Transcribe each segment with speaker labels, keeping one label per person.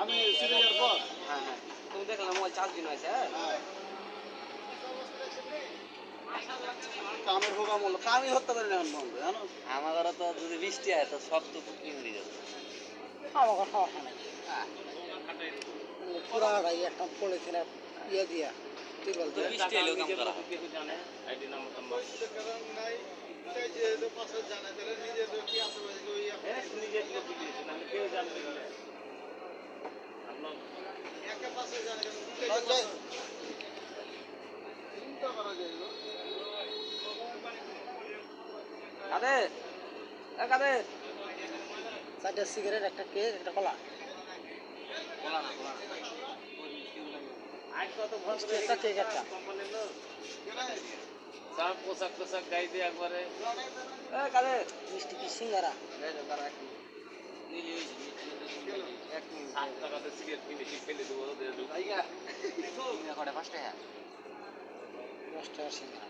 Speaker 1: আমি সিরিজের পর
Speaker 2: হ্যাঁ হ্যাঁ তুমি দেখলাম মোবাইল চার্জ দিন হয়েছে হ্যাঁ
Speaker 1: কামের হোক আমল কামই হত্যা করে নেন বন্ধু জানো
Speaker 2: আমার ঘরে তো যদি বৃষ্টি হয় তো সব তো পুকুরি মরে যাবে
Speaker 3: আমাকে সমস্যা নেই পুরাটাই একটা পড়েছিল ইয়ে দিয়া টিউবওয়েল
Speaker 2: তো
Speaker 3: দিয়ে
Speaker 2: বৃষ্টি এলেও কাম করা হয়। কাদের কাদের
Speaker 3: চারটে সিগারেট একটা কেক একটা কলা
Speaker 2: বলা না বলা না
Speaker 3: মিষ্টি একটা কেক একটা
Speaker 2: সব পোশাক টোশাক গাই দিয়ে একবারে কাদের
Speaker 3: মিষ্টি কি সিঙ্গারা
Speaker 2: এক মিনিট 60 টাকাতে সিগারেট কিনে ফেলে দেবো করে 5 টাকা
Speaker 3: 10 টাকার সিঙ্গারা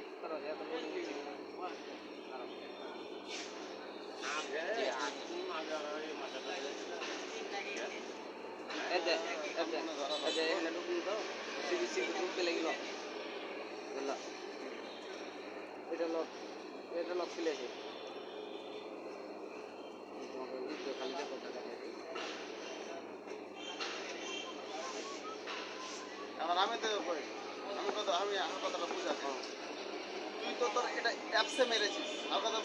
Speaker 2: এটা লক খুলেছে
Speaker 1: আমার আমি তো আমি কথা আমি আমার কথাটা বুঝাচ্ছি তুই তো তোর এটা অ্যাপসে মেরেছিস আর কথা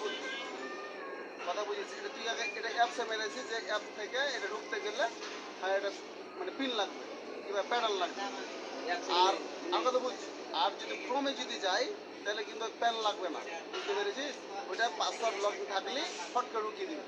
Speaker 1: বুঝেছিস এটা তুই আগে এটা অ্যাপসে মেরেছিস যে অ্যাপ থেকে এটা ঢুকতে গেলে হ্যাঁ এটা মানে পিন লাগবে কিংবা প্যাডাল লাগবে আর আমার কথা বুঝ আর যদি ক্রমে যদি যাই তাহলে কিন্তু প্যান লাগবে না বুঝতে পেরেছিস ওটা পাসওয়ার্ড লক থাকলে ফট করে ঢুকিয়ে দিবি